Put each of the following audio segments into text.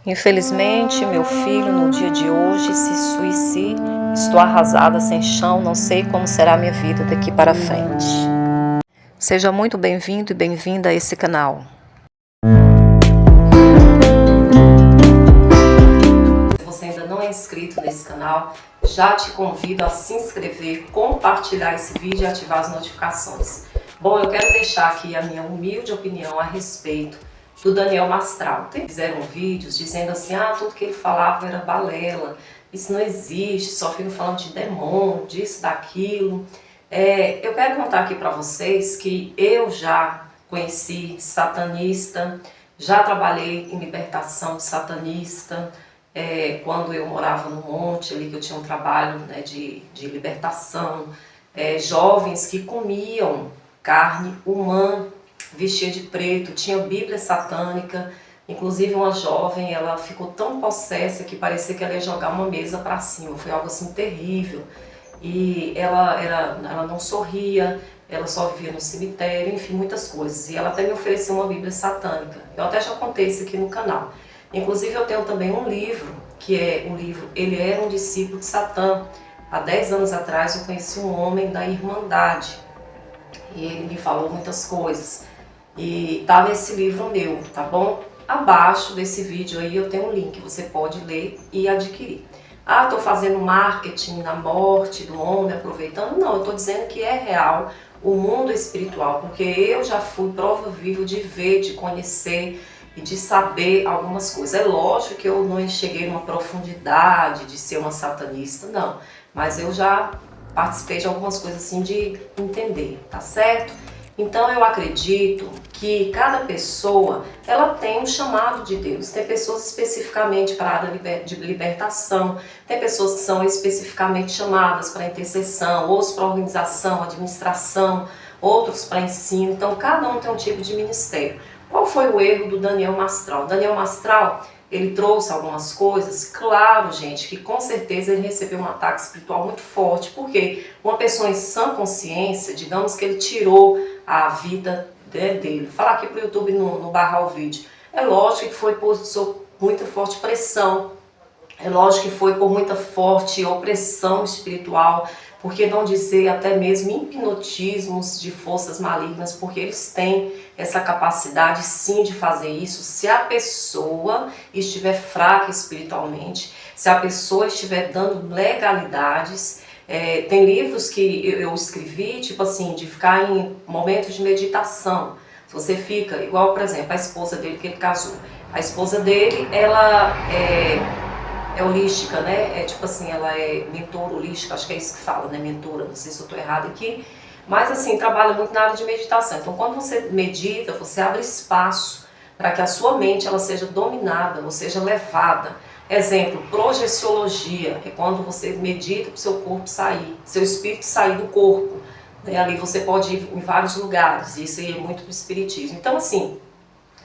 Infelizmente, meu filho no dia de hoje se suicida. Estou arrasada, sem chão, não sei como será a minha vida daqui para frente. Seja muito bem-vindo e bem-vinda a esse canal. Se você ainda não é inscrito nesse canal, já te convido a se inscrever, compartilhar esse vídeo e ativar as notificações. Bom, eu quero deixar aqui a minha humilde opinião a respeito do Daniel Mastral. Fizeram vídeos dizendo assim, tudo que ele falava era balela, isso não existe, só fica falando de demônio, disso, daquilo. Eu quero contar aqui para vocês que eu já conheci satanista, já trabalhei em libertação satanista, quando eu morava no monte, ali que eu tinha um trabalho, né, de libertação, jovens que comiam carne humana, vestia de preto, tinha bíblia satânica, inclusive uma jovem, ela ficou tão possessa que parecia que ela ia jogar uma mesa para cima, foi algo assim terrível, e ela não sorria, ela só vivia no cemitério, enfim, muitas coisas, e ela até me ofereceu uma bíblia satânica, eu até já contei isso aqui no canal. Inclusive eu tenho também um livro, que é o livro Ele Era um Discípulo de Satã. Há 10 anos atrás eu conheci um homem da Irmandade, e ele me falou muitas coisas. E tá nesse livro meu, tá bom? Abaixo desse vídeo aí eu tenho um link, você pode ler e adquirir. Tô fazendo marketing da morte do homem, aproveitando. Não, eu tô dizendo que é real o mundo espiritual, porque eu já fui prova viva de ver, de conhecer e de saber algumas coisas. É lógico que eu não cheguei numa profundidade de ser uma satanista, não. Mas eu já participei de algumas coisas assim de entender, tá certo? Então eu acredito que cada pessoa, ela tem um chamado de Deus. Tem pessoas especificamente para a área de libertação, tem pessoas que são especificamente chamadas para intercessão, outros para organização, administração, outros para ensino. Então cada um tem um tipo de ministério. Qual foi o erro do Daniel Mastral? Daniel Mastral, ele trouxe algumas coisas, claro, gente, que com certeza ele recebeu um ataque espiritual muito forte, porque uma pessoa em sã consciência, digamos que ele tirou a vida dele. Vou falar aqui para o YouTube no barrar o vídeo. É lógico que foi por muita forte pressão, é lógico que foi por muita forte opressão espiritual, por que não dizer até mesmo hipnotismos de forças malignas, porque eles têm essa capacidade sim de fazer isso se a pessoa estiver fraca espiritualmente, se a pessoa estiver dando legalidades. Tem livros que eu escrevi, tipo assim, de ficar em momentos de meditação. Se você fica, igual por exemplo, a esposa dele que ele casou. A esposa dele, ela é holística, né? Tipo assim, ela é mentora holística, acho que é isso que fala, né? Mentora, não sei se eu estou errada aqui. Mas assim, trabalha muito na área de meditação. Então quando você medita, você abre espaço para que a sua mente ela seja dominada, ou seja levada. Exemplo, projeciologia, é quando você medita para o seu corpo sair, seu espírito sair do corpo. Né? Ali você pode ir em vários lugares, isso aí é muito do espiritismo. Então assim,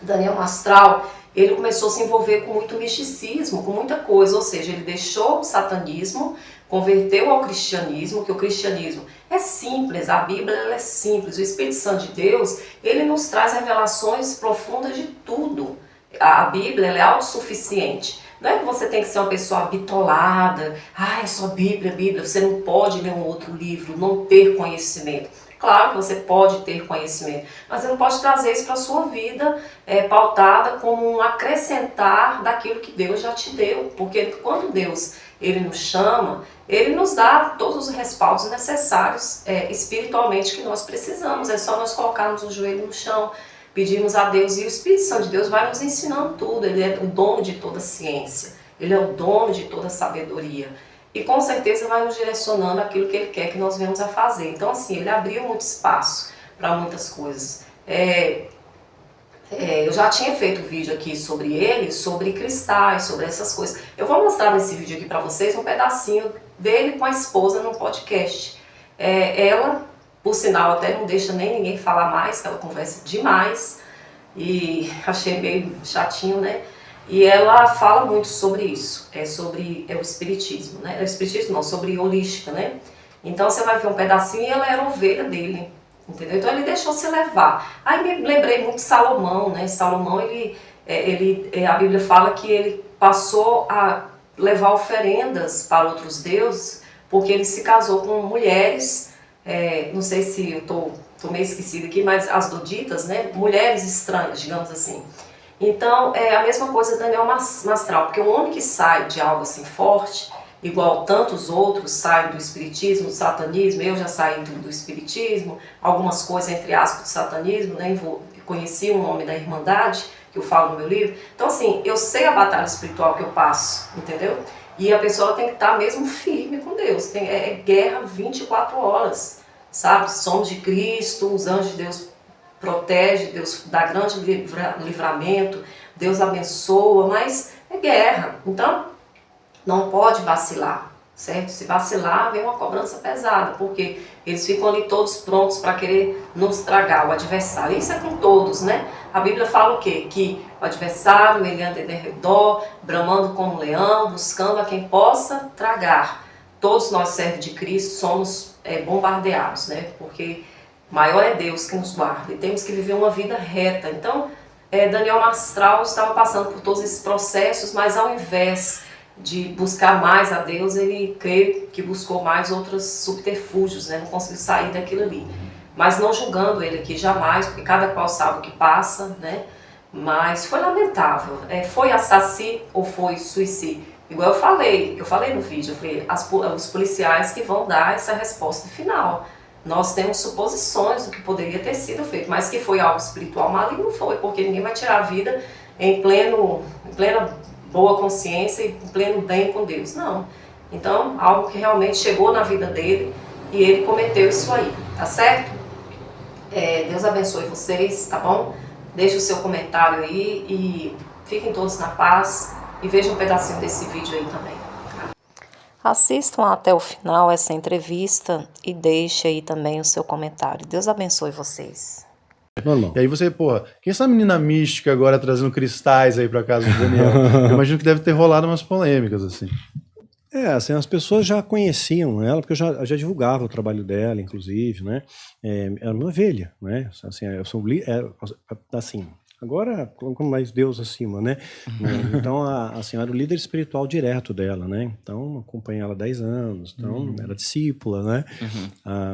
Daniel Mastral, ele começou a se envolver com muito misticismo, com muita coisa, ou seja, ele deixou o satanismo, converteu ao cristianismo, que o cristianismo é simples, a Bíblia ela é simples, o Espírito Santo de Deus, ele nos traz revelações profundas de tudo. A Bíblia ela é autossuficiente. Não é que você tem que ser uma pessoa bitolada, é só Bíblia, Bíblia, você não pode ler um outro livro, não ter conhecimento. Claro que você pode ter conhecimento, mas você não pode trazer isso para a sua vida pautada como um acrescentar daquilo que Deus já te deu. Porque quando Deus ele nos chama, ele nos dá todos os respaldos necessários espiritualmente que nós precisamos. É só nós colocarmos o joelho no chão, pedirmos a Deus, e o Espírito Santo de Deus vai nos ensinando tudo. Ele é o dono de toda ciência, ele é o dono de toda sabedoria. E com certeza vai nos direcionando aquilo que ele quer que nós venhamos a fazer. Então assim, ele abriu muito espaço para muitas coisas. Eu já tinha feito vídeo aqui sobre ele, sobre cristais, sobre essas coisas. Eu vou mostrar nesse vídeo aqui para vocês um pedacinho dele com a esposa num podcast. Ela, por sinal, até não deixa nem ninguém falar mais, que ela conversa demais. E achei meio chatinho, né? E ela fala muito sobre isso, sobre o espiritismo, né? O espiritismo não, sobre holística, né? Então você vai ver um pedacinho e ela era ovelha dele, entendeu? Então ele deixou se levar. Aí me lembrei muito de Salomão, né? Salomão, ele a Bíblia fala que ele passou a levar oferendas para outros deuses, porque ele se casou com mulheres, não sei se eu estou meio esquecida aqui, mas as doditas, né? Mulheres estranhas, digamos assim. Então, é a mesma coisa Daniel Mastral, porque um homem que sai de algo assim forte, igual tantos outros saem do espiritismo, do satanismo, eu já saí do espiritismo, algumas coisas entre aspas do satanismo, né? Conheci um nome da Irmandade, que eu falo no meu livro. Então, assim, eu sei a batalha espiritual que eu passo, entendeu? E a pessoa tem que estar mesmo firme com Deus. É guerra 24 horas, sabe? Somos de Cristo, os anjos de Deus protegem, Deus dá grande livramento, Deus abençoa, mas é guerra. Então, não pode vacilar, certo? Se vacilar, vem uma cobrança pesada, porque eles ficam ali todos prontos para querer nos tragar, o adversário. Isso é com todos, né? A Bíblia fala o quê? Que o adversário, ele anda em redor, bramando como um leão, buscando a quem possa tragar. Todos nós, servos de Cristo, somos bombardeados, né? Porque maior é Deus que nos guarda e temos que viver uma vida reta. Então, Daniel Mastral estava passando por todos esses processos, mas ao invés de buscar mais a Deus, ele creio que buscou mais outros subterfúgios, né? Não conseguiu sair daquilo ali. Mas não julgando ele aqui jamais, porque cada qual sabe o que passa, né? Mas foi lamentável. Foi assassino ou foi suicídio? Igual eu falei no vídeo, eu falei, os policiais que vão dar essa resposta final. Nós temos suposições do que poderia ter sido feito, mas que foi algo espiritual maligno, não foi, porque ninguém vai tirar a vida em plena boa consciência e em pleno bem com Deus, não. Então, algo que realmente chegou na vida dele e ele cometeu isso aí, tá certo? Deus abençoe vocês, tá bom? Deixe o seu comentário aí e fiquem todos na paz e vejam um pedacinho desse vídeo aí também. Assistam até o final essa entrevista e deixe aí também o seu comentário. Deus abençoe vocês. Normal. E aí você, porra, quem é essa menina mística agora trazendo cristais aí pra casa do Daniel? Eu imagino que deve ter rolado umas polêmicas, assim. Assim, as pessoas já conheciam ela, porque eu já divulgava o trabalho dela, inclusive, né? Era uma ovelha, né? Assim, eu sou assim, agora com mais Deus acima, né? Então, a senhora era o líder espiritual direto dela, né? Então, acompanhei ela há 10 anos, então, era discípula, né?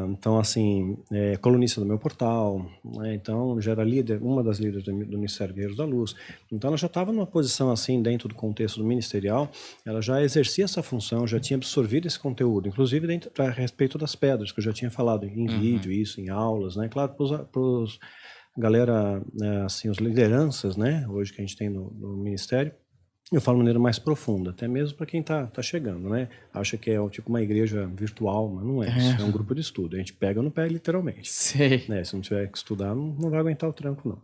Então, assim, colunista do meu portal, né? Então, já era líder, uma das líderes do Ministério Guerreiros da Luz. Então, ela já estava numa posição, assim, dentro do contexto do ministerial, ela já exercia essa função, já tinha absorvido esse conteúdo, inclusive a respeito das pedras, que eu já tinha falado em vídeo, isso, em aulas, né? Claro, para os galera, assim, as lideranças, né, hoje que a gente tem no ministério, eu falo de maneira mais profunda, até mesmo para quem tá chegando, né, acha que é tipo uma igreja virtual, mas não é, isso é um grupo de estudo, a gente pega no pé literalmente. Sei. Né, se não tiver que estudar, não vai aguentar o tranco, não.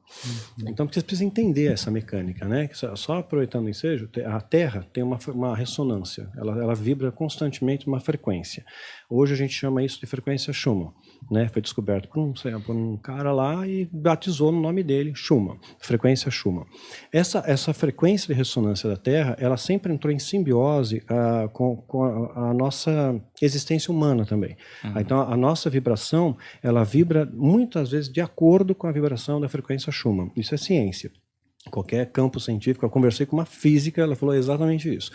Então, porque você precisa entender essa mecânica, né, que só aproveitando o ensejo, a Terra tem uma ressonância, ela vibra constantemente uma frequência. Hoje a gente chama isso de frequência Schumann, né? Foi descoberto por um cara lá e batizou no nome dele Schumann, frequência Schumann. Essa frequência de ressonância da Terra, ela sempre entrou em simbiose com a nossa existência humana também. Então a nossa vibração, ela vibra muitas vezes de acordo com a vibração da frequência Schumann. Isso é ciência. Qualquer campo científico, eu conversei com uma física, ela falou exatamente isso.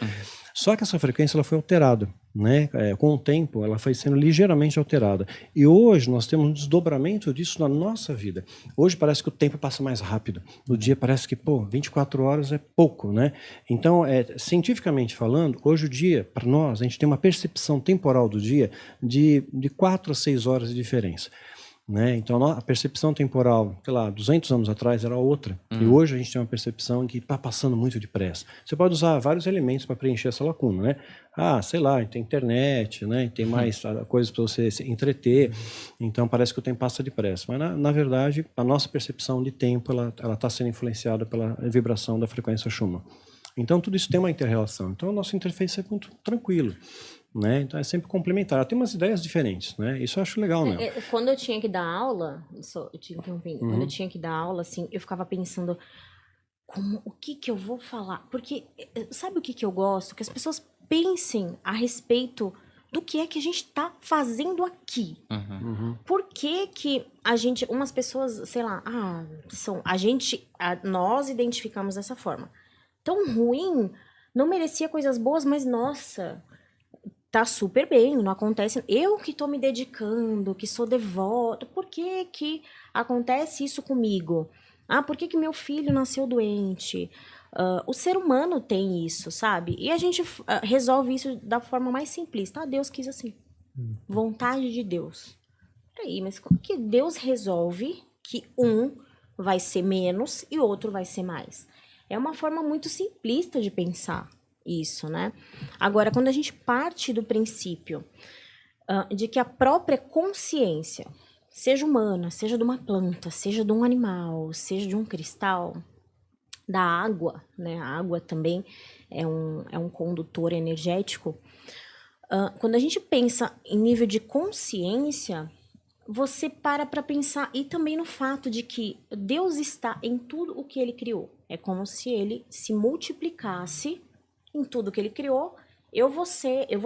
Só que essa frequência ela foi alterada, né? Com o tempo ela foi sendo ligeiramente alterada. E hoje nós temos um desdobramento disso na nossa vida. Hoje parece que o tempo passa mais rápido. No dia parece que, 24 horas é pouco, né? Então, cientificamente falando, hoje o dia, para nós, a gente tem uma percepção temporal do dia de 4 a 6 horas de diferença. Né? Então a percepção temporal, sei lá, 200 anos atrás era outra. E hoje a gente tem uma percepção em que está passando muito depressa. Você pode usar vários elementos para preencher essa lacuna, né? Sei lá, tem internet, né? Tem mais coisas para você se entreter. Então parece que o tempo passa depressa. Mas na verdade a nossa percepção de tempo ela está sendo influenciada pela vibração da frequência Schumann. Então tudo isso tem uma inter-relação. Então o nosso interface é muito tranquilo. Né? Então é sempre complementar. Tem umas ideias diferentes, né? Isso eu acho legal, né? Quando eu tinha que dar aula, eu te interrompendo, quando eu tinha que dar aula, assim, eu ficava pensando o que eu vou falar? Porque sabe o que eu gosto? Que as pessoas pensem a respeito do que é que a gente tá fazendo aqui. Por que que a gente, umas pessoas, sei lá, nós identificamos dessa forma. Tão ruim, não merecia coisas boas, mas nossa, tá super bem, não acontece. Eu que tô me dedicando, que sou devota, por que que acontece isso comigo? Por que que meu filho nasceu doente? O ser humano tem isso, sabe? E a gente resolve isso da forma mais simplista. Deus quis assim. Vontade de Deus. Peraí, mas como que Deus resolve que um vai ser menos e outro vai ser mais? É uma forma muito simplista de pensar isso, né? Agora, quando a gente parte do princípio de que a própria consciência, seja humana, seja de uma planta, seja de um animal, seja de um cristal, da água, né? A água também é um condutor energético. Quando a gente pensa em nível de consciência, você para pensar, e também no fato de que Deus está em tudo o que ele criou. É como se ele se multiplicasse em tudo que ele criou. Eu vou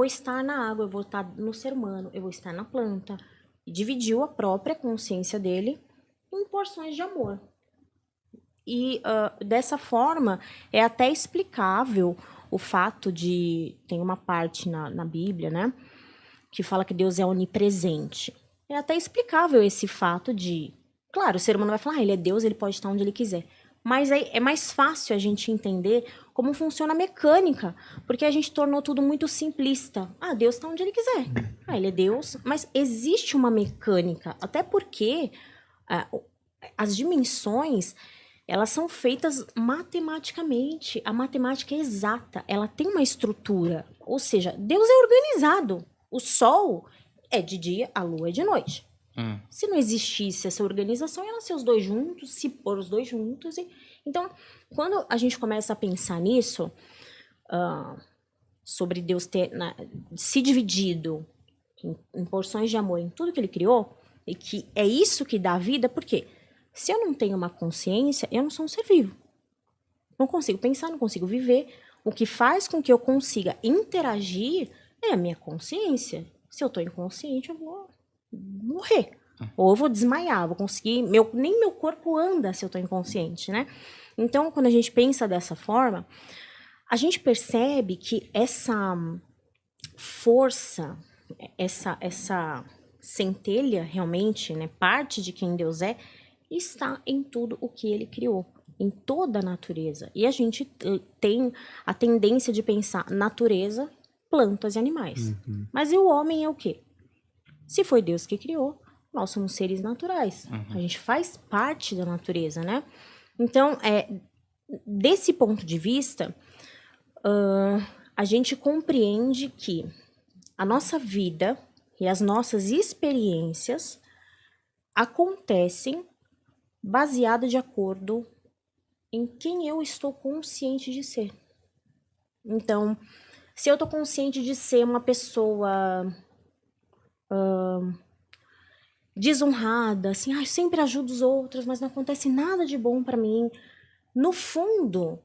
estar na água, eu vou estar no ser humano, eu vou estar na planta. E dividiu a própria consciência dele em porções de amor. E dessa forma é até explicável o fato de... Tem uma parte na Bíblia, né? Que fala que Deus é onipresente. É até explicável esse fato de... Claro, o ser humano vai falar, ele é Deus, ele pode estar onde ele quiser. Mas aí é mais fácil a gente entender como funciona a mecânica, porque a gente tornou tudo muito simplista. Deus está onde ele quiser. Ele é Deus, mas existe uma mecânica, até porque as dimensões, elas são feitas matematicamente. A matemática é exata, ela tem uma estrutura. Ou seja, Deus é organizado. O Sol é de dia, a Lua é de noite. Se não existisse essa organização, ia nascer os dois juntos, se pôr os dois juntos. Então, quando a gente começa a pensar nisso, sobre Deus ter se dividido em porções de amor em tudo que ele criou, e que é isso que dá vida, porque se eu não tenho uma consciência, eu não sou um ser vivo. Não consigo pensar, não consigo viver. O que faz com que eu consiga interagir é a minha consciência. Se eu estou inconsciente, eu vou morrer. Ou eu vou desmaiar, vou conseguir... nem meu corpo anda se eu estou inconsciente, né? Então, quando a gente pensa dessa forma, a gente percebe que essa força, essa centelha, realmente, né, parte de quem Deus é, está em tudo o que ele criou, em toda a natureza. E a gente tem a tendência de pensar natureza, plantas e animais. Mas e o homem é o quê? Se foi Deus que criou, nós somos seres naturais. A gente faz parte da natureza, né? Então, desse ponto de vista, a gente compreende que a nossa vida e as nossas experiências acontecem baseado de acordo em quem eu estou consciente de ser. Então, se eu estou consciente de ser uma pessoa desonrada, assim, eu sempre ajudo os outros, mas não acontece nada de bom para mim. No fundo,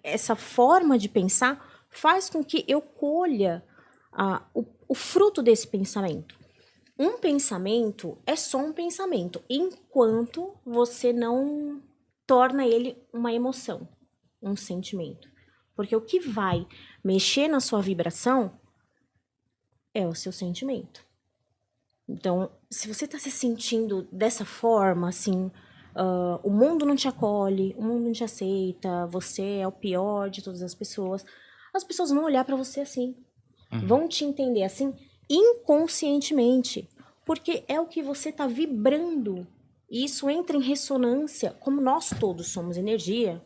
essa forma de pensar faz com que eu colha o fruto desse pensamento. Um pensamento é só um pensamento, enquanto você não torna ele uma emoção, um sentimento. Porque o que vai mexer na sua vibração é o seu sentimento. Então, se você está se sentindo dessa forma, assim, o mundo não te acolhe, o mundo não te aceita, você é o pior de todas as pessoas vão olhar para você assim, vão te entender assim, inconscientemente, porque é o que você está vibrando. E isso entra em ressonância, como nós todos somos energia,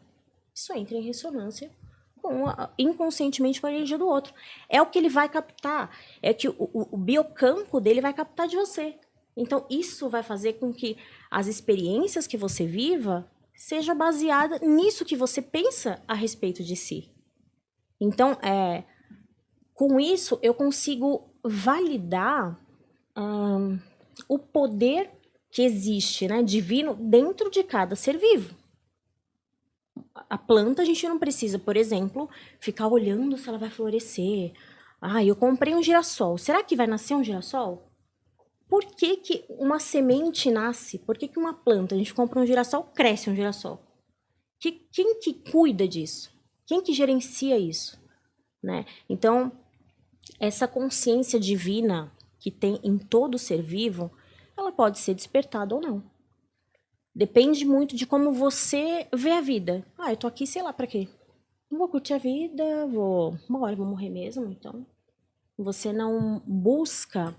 isso entra em ressonância inconscientemente com a energia do outro. É o que ele vai captar, é que o biocampo dele vai captar de você. Então, isso vai fazer com que as experiências que você viva seja baseada nisso que você pensa a respeito de si. Então, com isso, eu consigo validar o poder que existe, né, divino, dentro de cada ser vivo. A planta, a gente não precisa, por exemplo, ficar olhando se ela vai florescer. Eu comprei um girassol. Será que vai nascer um girassol? Por que que uma semente nasce? Por que que uma planta, a gente compra um girassol, cresce um girassol? Quem que cuida disso? Quem que gerencia isso? Né? Então, essa consciência divina que tem em todo ser vivo, ela pode ser despertada ou não. Depende muito de como você vê a vida. Eu tô aqui, sei lá pra quê. Não vou curtir a vida, uma hora eu vou morrer mesmo, então. Você não busca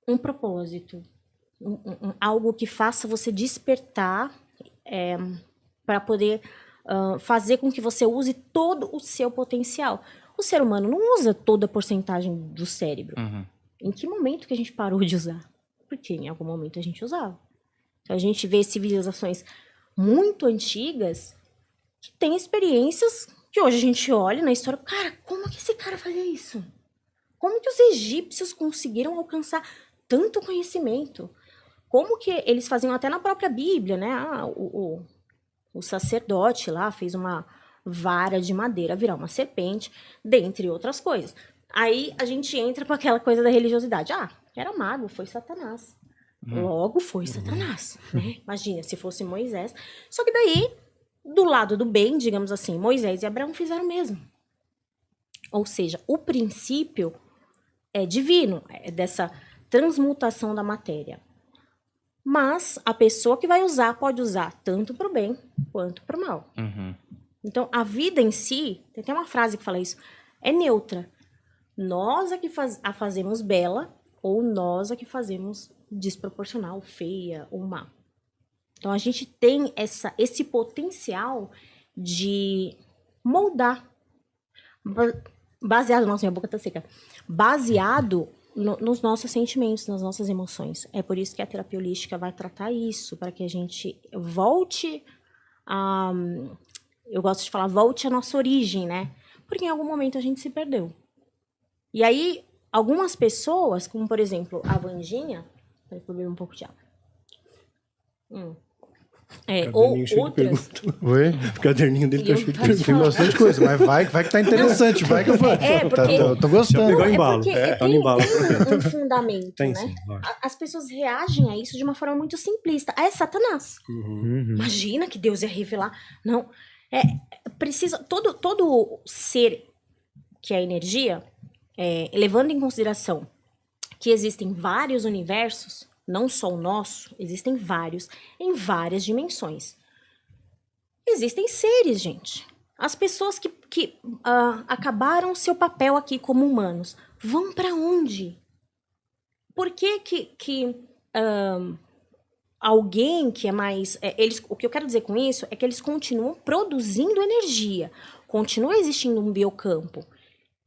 um propósito, algo que faça você despertar para poder fazer com que você use todo o seu potencial. O ser humano não usa toda a porcentagem do cérebro. Em que momento que a gente parou de usar? Porque em algum momento a gente usava. Então a gente vê civilizações muito antigas que têm experiências que hoje a gente olha na história, cara, como que esse cara fazia isso? Como que os egípcios conseguiram alcançar tanto conhecimento? Como que eles faziam até na própria Bíblia, né? O sacerdote lá fez uma vara de madeira virar uma serpente, dentre outras coisas. Aí a gente entra para aquela coisa da religiosidade. Era mago, foi Satanás. Logo foi Satanás, né? Imagina, se fosse Moisés. Só que daí, do lado do bem, digamos assim, Moisés e Abraão fizeram o mesmo. Ou seja, o princípio é divino, é dessa transmutação da matéria. Mas a pessoa que vai usar pode usar tanto para o bem quanto para o mal. Então, a vida em si, tem até uma frase que fala isso, é neutra. Nós é que a fazemos bela ou nós é que fazemos desproporcional, feia ou má. Então, a gente tem esse potencial de moldar, baseado, nossa, minha boca tá seca, baseado nos nossos sentimentos, nas nossas emoções. É por isso que a terapia holística vai tratar isso, para que a gente volte a... Eu gosto de falar, volte à nossa origem, né? Porque em algum momento a gente se perdeu. E aí, algumas pessoas, como por exemplo a Vandinha... Peraí, vou beber um pouco de água. Ou outras... Oi? O caderninho dele tá cheio de perguntas. Tem bastante coisa, mas vai que tá interessante, vai que eu vou. Porque... Tô gostando. Pegou embalo. Tem embalo. um fundamento, Tem, né? sim, lógico. As pessoas reagem a isso de uma forma muito simplista. É Satanás. Imagina que Deus ia revelar. Não. Precisa... Todo ser que é energia, levando em consideração que existem vários universos, não só o nosso, existem vários, em várias dimensões. Existem seres, gente. As pessoas que acabaram seu papel aqui como humanos, vão para onde? Por que alguém que é mais... o que eu quero dizer com isso é que eles continuam produzindo energia, continua existindo um biocampo.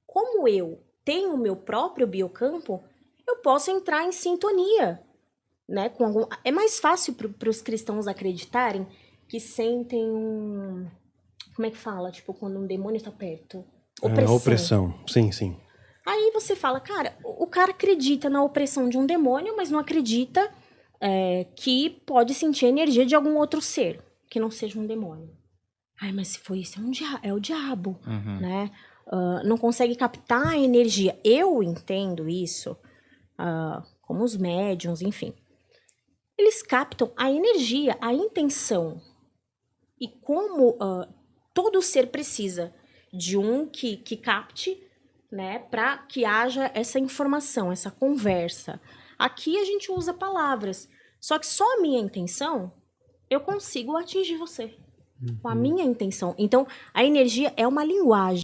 Como eu tenho o meu próprio biocampo, eu posso entrar em sintonia, né? É mais fácil para os cristãos acreditarem que sentem como é que fala? Tipo, quando um demônio está perto. Opressão. Sim. Aí você fala, cara, o cara acredita na opressão de um demônio, mas não acredita que pode sentir a energia de algum outro ser, que não seja um demônio. Mas se for isso, é o diabo, né? Não consegue captar a energia. Eu entendo isso, como os médiuns, enfim. Eles captam a energia, a intenção. E como todo ser precisa de um que capte, né, para que haja essa informação, essa conversa. Aqui a gente usa palavras. Só que só a minha intenção, eu consigo atingir você. Com a minha intenção. Então, a energia é uma linguagem.